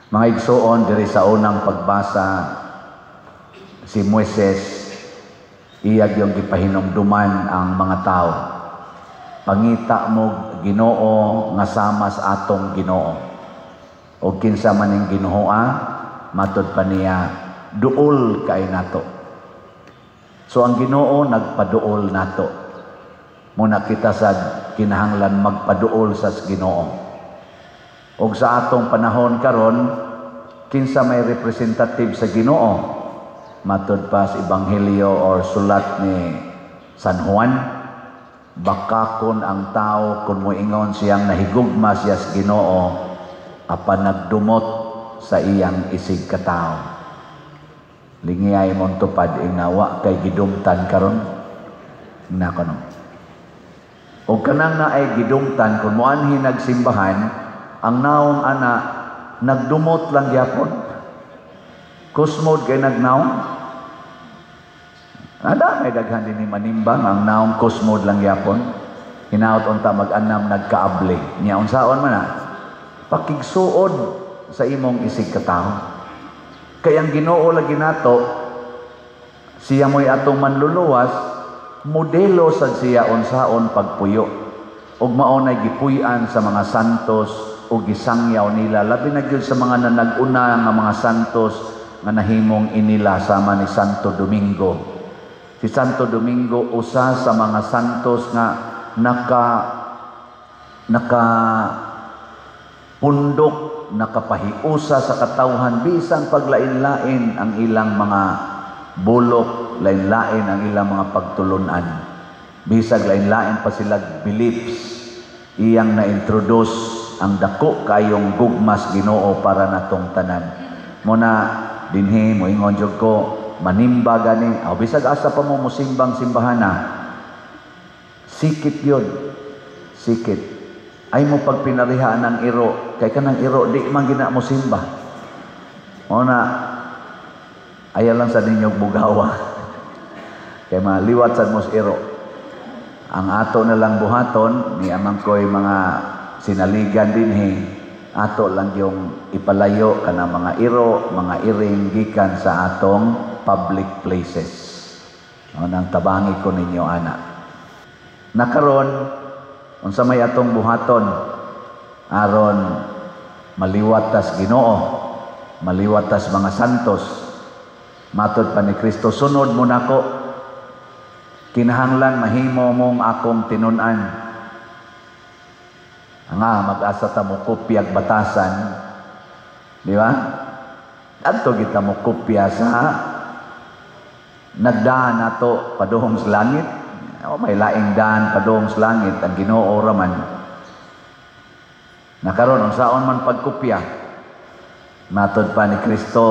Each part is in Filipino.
Mga igsoon, diri sa unang pagbasa, si Moises, iyag yung gipahinumduman ang mga tao. Pangita mo Ginoo nga sama sa atong Ginoo. O kinsa man ning Ginooa, matud pa niya, duol kay nato. So ang Ginoo nagpaduol nato. Muna kita sa kinahanglan magpaduol sa Ginoo. Og sa atong panahon karon, kinsa may representative sa Ginoo, matud pa sa Ebanghelyo or sulat ni San Juan, bakakon ang tao kung moingon siyang nahigugma siya sa Ginoo apan nagdumot sa iyang isig katao. Lingiyay mong tupad nawa kay gidumtan karon nakono. O kanang na ay gidumtan kung moanhi nagsimbahan, ang naong ana nagdumot lang gyapon. Kusmod kay nagnaong. Ada may daghan din ni manimbang ang naong kusmod lang gyapon. Hinaot unta mag-anam nagkaable. Nya unsaon man na? Pakigsuod sa imong isig katao. Kay ang Ginoo lagi nato, siya mo'y atong manluluwas, modelo sad siya unsaon pagpuyo. Ug maunay gipuy-an sa mga santos o gisangyaw nila, labi na gyud sa mga nanag-una nga mga santos nga nahimong inila sama ni Santo Domingo. Si Santo Domingo usa sa mga santos nga pundok, nakapahiusa sa katawhan bisan paglain-lain ang ilang mga bulok, lain-lain ang ilang mga pagtulunan. Bisag lain-lain pa sila beliefs, iyang na-introduce ang dako kayong gugmas Ginoo para natong tanan. Muna dinhi moingon jud ko manimba gani, bisag asa pa mo musimbang simbahana. Sikit yun, sikit. Ay mo pagpinarihaan ng iro, kay kanang iro di man gina mo simba. Muna aya lang sa ninyong bugawa. Kay maliwat sa mos iro. Ang ato na lang buhaton, ni amang ko'y mga sinaligan din ato lang yung ipalayo ka ng mga iro, mga iring gikan sa atong public places. Nang tabangi ko ninyo, ana. Nakaron, unsa may atong buhaton, aron maliwat tas Ginoo, maliwat tas mga santos, matod pa ni Kristo, sunod mo nako, kinahanglan mahimo mong akong tinun-an. Nga, mag-asa ta mo kopyag batasan. Di ba? Adto kita mo kopya sa nagdaan nato padung sa langit. May laing daan padung sa langit ang Ginoo raman. Nakaron unsaon man pagkopya. Matod pa ni Kristo,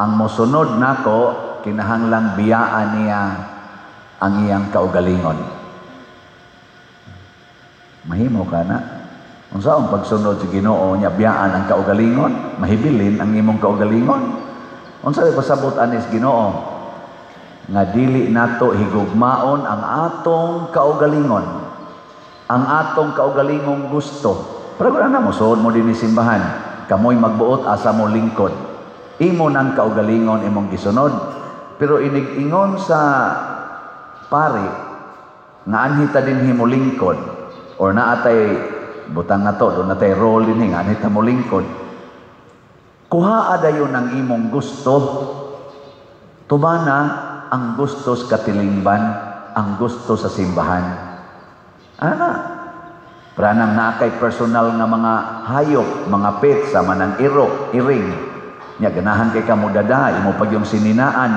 ang mosunod nako kinahanglang biyaan niya ang iyang kaugalingon. Mahimo ka na. Unsaon pagsunod sa Ginoo niya biyaan ang kaugalingon, mahibilin ang imong kaugalingon. Unsa pasabot anis Ginoo nga dili nato higugmaon ang atong kaugalingon, ang atong kaugalingong gusto. Pero na mo suod mo dinhi simbahan, kamoy magbuot asa mo lingkod. Imo nang kaugalingon imong gisunod. Pero inig-ingon sa pari nga anhi ta dinhi mo lingkod. Or naatay butang na to, doon natay role din nga, anita mo lingkod. Kuha adayon ang imong gusto, tubana ang gusto sa katilingban, ang gusto sa simbahan. Ana, pranang nakay personal nga mga hayop, mga pet, sama ng iro, iring. Nya, ganahan kay kamudada, imo pag yung sininaan.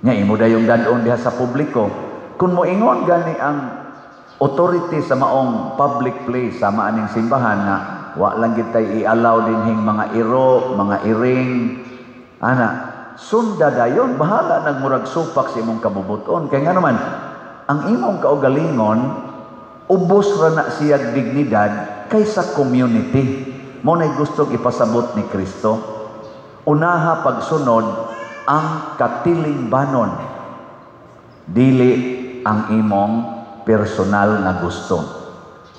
Nya, imo da yung dadon diha sa publiko. Kung mo ingon gani ang authority sa maong public place sama aning simbahan nga wa lang kitay i-allow dinhing mga iro, mga iring, ana sunda dayon bahala nagmurag supak sa imong kabubuton. Kay nga naman ang imong kaugalingon ubos ra na siya dignidad kaysa community. Mo nay gustong ipasabot ni Kristo, unaha pagsunod ang katilingbanon, dili ang imong personal na gusto.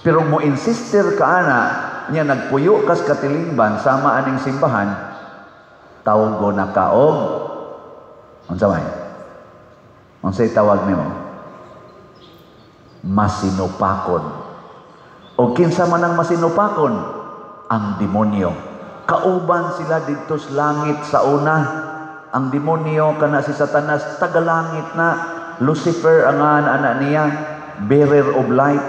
Pero mo insister ka ana Nya nagpuyo kas katilingban sama aning simbahan, tawag na kaog. Unsa may? Unsay tawag nimo? Masinupakon. O kinsa man ang masinupakon? Ang demonyo. Kauban sila dito sa langit sa una. Ang demonyo kana si Satanas tagalangit na. Lucifer ang anak niya, bearer of light.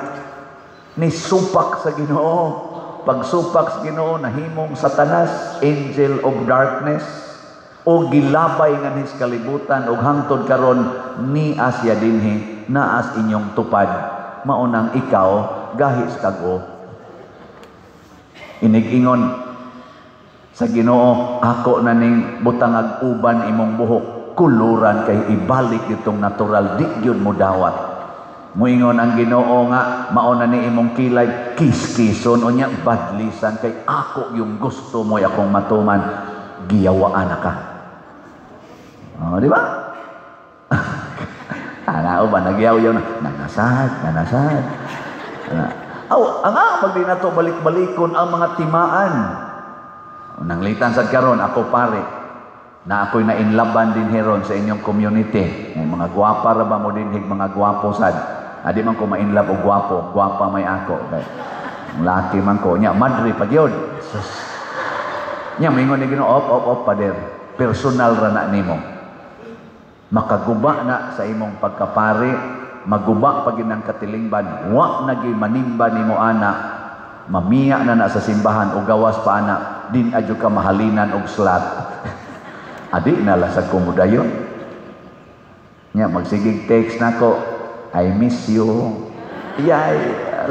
Ni supak sa Ginoo. Pagsupak sa Ginoo nahimong Satanas, angel of darkness, o gilabay nga his kalibutan og hangtod karon ni asya dinhi naas inyong tupad maunang ikaw gahis kago. Inig-ingon sa Ginoo, ako na ning butangag uban imong buhok, kuluran kay ibalik itong natural, di gyud mo dawat. Muingon ang Ginoo nga mauna ni imong kilay kiskison o nya badlisan kay ako yung gusto mo akong matuman, giyawaan ka. Oh, di ba? Ana ba nagyaw-yaw na nanasad. Magdi na to balik-balikon ang mga timaan. Nanglitan sad karon ako pare na ako'y nainlaban din heron sa inyong community. May mga gwapa ra ba mo din mga gwapo sad. Adi man ko ma-inlove og gwapo, gwapa may ako. Okay. Ang laki man ko nya madri pag yun. Nya mingon ni Ginoo, op pader. Personal ra na nimo. Makaguba na sa imong pagkapari, maguba pag ng katilingban, wa naging manimba nimo ana, mamiya na sa simbahan o gawas pa ana, din adyo ka mahalinan og slat. Adi na lasag ko mudayon. Nya magsigig text nako, I miss you. Yay,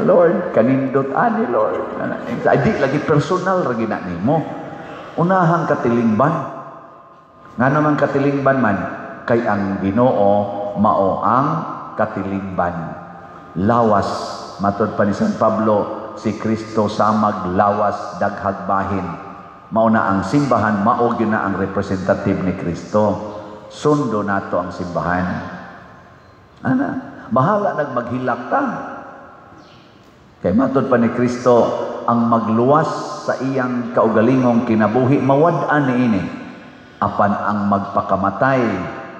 Lord, kanindot ani Lord. Adi lagi personal ra gina nimo. Unahang katilingban. Nga naman katilingban man kay ang Ginoo mao ang katilingban. Lawas matud pa ni San Pablo, si Kristo samag lawas daghag bahin. Mao na ang simbahan, mao gyud na ang representative ni Kristo. Sundo nato ang simbahan. Ana, bahala nagmaghilak ta. Kay matud pa ni Kristo, ang magluwas sa iyang kaugalingong kinabuhi mawad-an niini. Apan ang magpakamatay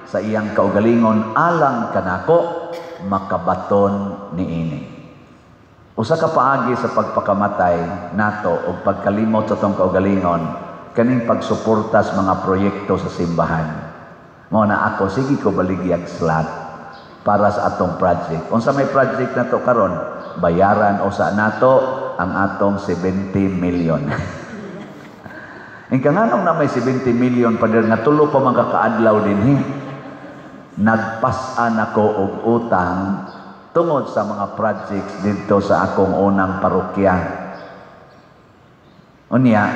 sa iyang kaugalingon alang kanako makabaton niini. Usa ka paagi sa pagpakamatay nato o pagkalimot sa tong kaugalingon kaning pagsuporta sa mga proyekto sa simbahan. Mao na ako sige ko baligyag slot para sa atong project. Unsa may project nato karon? Bayaran usa nato ang atong 70 million. Ingka nganong na may 70 million pa nga tulo pa man kakaadlaw dinhi. Nagpas-an ako og utang tungod sa mga projects dito sa akong unang parokya. Unya,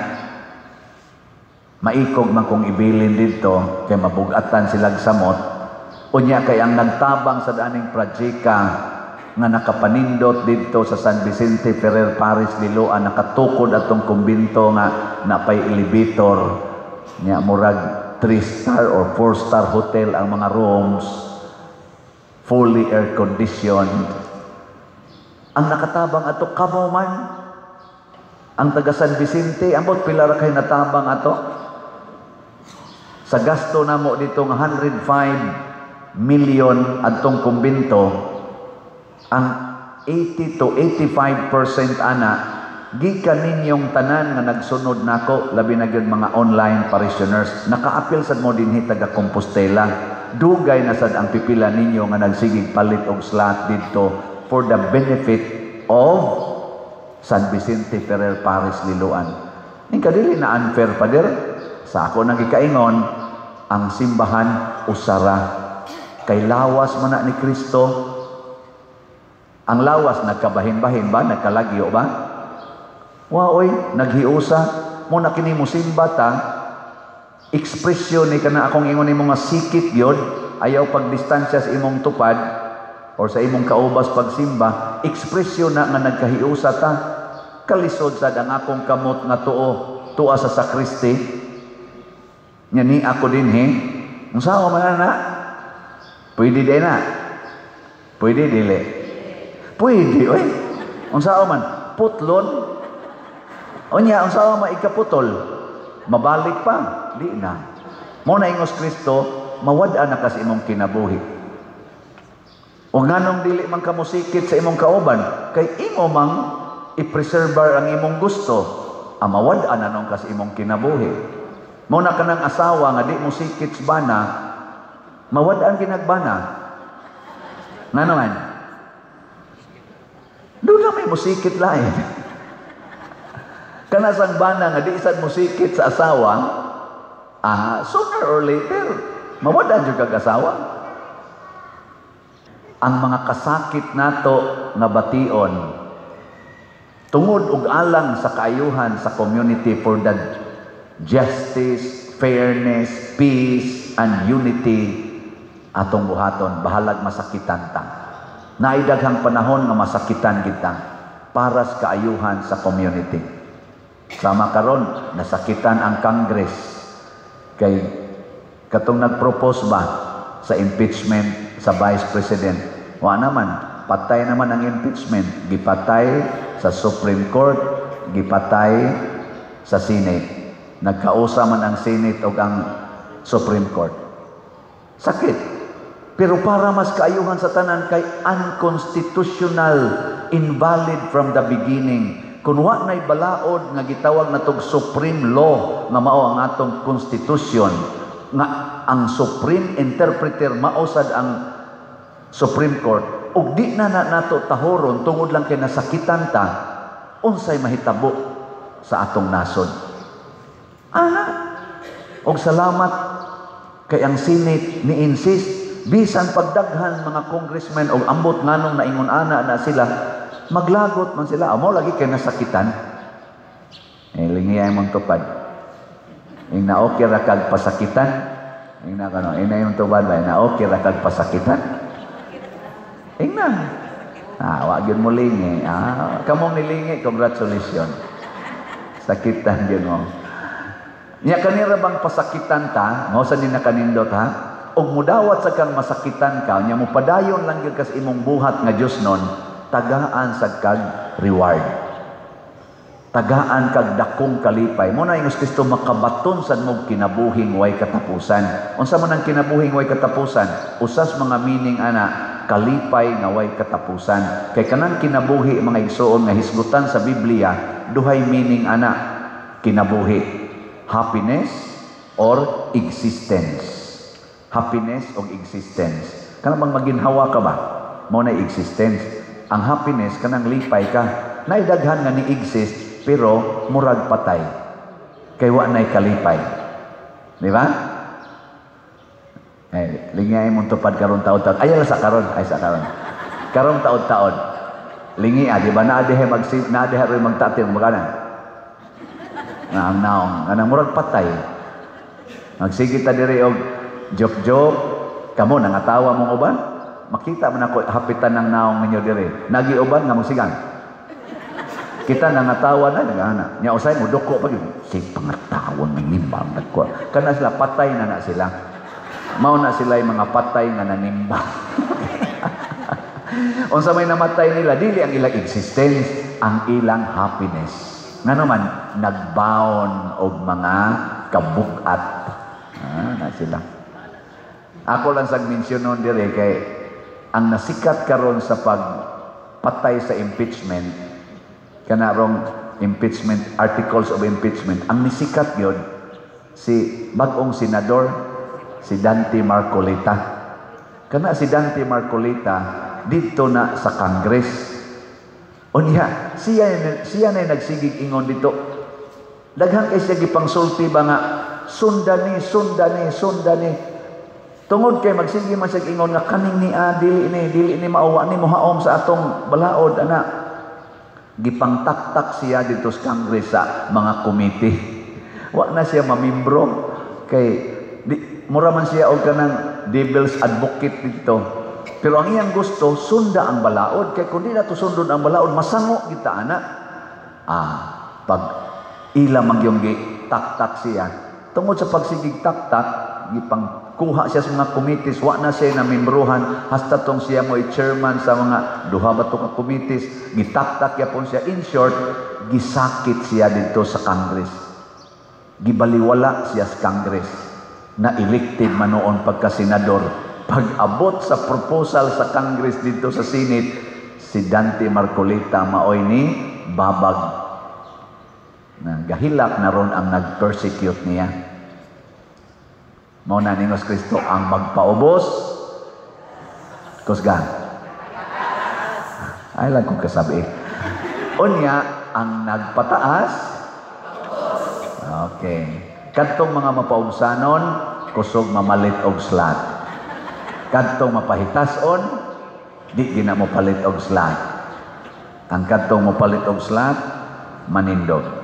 maikog man kong ibilin dito kay mabugatan silang samot. Unya kay ang nagtabang sa daning projeka nga nakapanindot dito sa San Vicente Ferrer Parish Liloan, nakatukod atong kumbinto nga napay elevator nya murag 3-star or 4-star hotel ang mga rooms, fully air-conditioned. Ang nakatabang ato, kamo man, ang taga San Vicente, ambot pilar kay natabang ato. Sa gasto na mo dito nga 105 million atong kumbinto, ang 80 to 85% ana, gikan ninyong tanan nga nagsunod nako, labi na gyud mga online parishioners, naka-appeal sad mo dinhi taga Compostela. Dugay na sad ang pipila ninyo nga nagsigig palit og slot dito for the benefit of San Vicente Ferrer Parish Liloan. Ning kadili na unfair pa der sa ako nang gikaingon, ang simbahan usara kay lawas man na ni Kristo. Ang lawas nagkabahin-bahin ba, nagkalagyo ba? Waoy, naghiusa mo na kini mo simba ta. Ekspresyon ni kana akong ingon nimo nga sikit gyud, ayaw pagdistansya sa imong tupad or sa imong kaubas pagsimba, ekspresyon na nga nagkahiusa ta. Kalisod sad ang akong kamot nga tuo sa sakristi. Nya ni ako dinhi, unsa man na? Pwede din na. Pwede dili. Pwede oy. Unsa man? Putlon. Unya, ang sawa maikaputol, mabalik pa, di na. Mo na ingos Kristo, mawad-an na kasi imong kinabuhi. O nganong dili man ka musikit sa imong kauban, kay imo mang i-preserve ang imong gusto, mawad-an na nung kasi imong kinabuhi. Mo na kanang asawa nga di musikit sa bana, mawad-an ginagbana. Nga naman, doon na may musikit lain. Kanasang bana nga di isang musikit sa asawa, sooner or later, mawad-an yung kag-asawa. Ang mga kasakit nato nga bation, tungod ug alang sa kaayuhan sa community for the justice, fairness, peace, and unity, atong buhaton, bahalag masakitan ta. Naidaghang panahon nga masakitan kita para sa kaayuhan sa community. Sama karon, nasakitan ang Congress kay katong nag-propose ba sa impeachment sa Vice President. Wa naman, patay naman ang impeachment. Gipatay sa Supreme Court, gipatay sa Senate. Nagkausa man ang Senate o ang Supreme Court. Sakit. Pero para mas kaayuhan sa tanan kay unconstitutional, invalid from the beginning. Kung wa na'y balaod nga gitawag na tog supreme law nga mao ang atong constitution, nga ang supreme interpreter mausad ang Supreme Court, ug di na nato tahoron tungod lang kay nasakitan ta, unsay mahitabo sa atong nasod. Og salamat kay ang Senate ni insist bisan pagdaghan mga congressmen o ambot nganong naingon ana na sila, maglagot man sila. Amo lagi kay nasakitan. Lingiyay mong tupad. Ing na okay ra kag pasakitan. Ing na kano, ina yung tubad ba na okay ra kag pasakitan. Ing na. Wa gyud mo lingi. Kamong nilingi, congratulations. Sakitan gyud mo. Nya kanira bang pasakitan ta, mao sa ni nakanindot ha? Og mudawat sa kang masakitan ka, nya mo padayon lang gyud kas imong buhat nga Dios nun, tagaan sa kag reward. Tagaan kag dakong kalipay. Mo na ingos Kristo makabaton sad mo kinabuhing way katapusan. Unsa man ang kinabuhing way katapusan? Usas mga meaning ana, kalipay nga way katapusan. Kay kanang kinabuhi mga igsoon nga hisgutan sa Biblia, duhay meaning ana, kinabuhi. Happiness or existence. Happiness o existence. Kanang bang maginhawa ka ba? Mo na existence. Ang happiness kanang lipay ka. Naidaghan nga ni exist pero murag patay. Kay wa nay kalipay. Di ba? Lingay mo tupad karon taon-taon. Ay sa karon, Karon taon-taon. Lingi di ba na adihe ro magtatil maganan. Naong anang murag patay. Magsige ta diri og joke-joke, kamo nangatawa mong uban, makita man ako hapitan ng naong ninyo diri. Nagi uban nga musigan. Kita nangatawa na nagana. Nya usay mo doko pa gyud. Si pangatawon ng nimbang nagko. Kana sila patay na sila. Mao na sila mga patay nga nanimbang. Unsa may namatay nila dili ang ilang existence, ang ilang happiness. Nga naman nagbaon og mga kabugat. Na sila. Ako lang sa mensyonon dire kay ang nasikat karon sa pagpatay sa impeachment, kanarong impeachment, articles of impeachment, ang nisikat yun, si bagong senador, si Dante Marcolita. Kana si Dante Marcolita, dito na sa Congress. Unya, siya na nagsigig ingon dito. Daghang kay siya gipangsulti ba nga, sundani. Tungod kay magsige man siya ingon nga kaning ni dili ni maawa ni mohaom sa atong balaod ana. Gipangtaktak siya dito sa Congress sa mga committee. Wa na siya mamimbro kay mura man siya og kanang devil's advocate dito. Pero ang iyang gusto sunda ang balaod kay kun di na to sundon ang balaod masango kita ana. Pag ila magyong taktak siya tungod sa pagsigig taktak gipang kuha siya sa mga committees, wa na siya na membruhan, hasta tong siya mo chairman sa mga duha ba to ka committees, gitaktak yapon siya. In short, gisakit siya dito sa Congress. Gibaliwala siya sa Congress na elected man noon pagka-senador. Pag-abot sa proposal sa Congress dito sa Senate, si Dante Marcolita maoy ni babag. Gahilak na ron ang nag-persecute niya. Mao na ningos Kristo ang magpaubos. Kusgan. Ay lang kong kasabi. Unya, ang nagpataas. Okay. Kadtong mga mapaubsanon, kusog mamalit og slat. Kadtong mapahitason, di gina mo palit og slat. Ang kadtong mapalit og slat, manindog.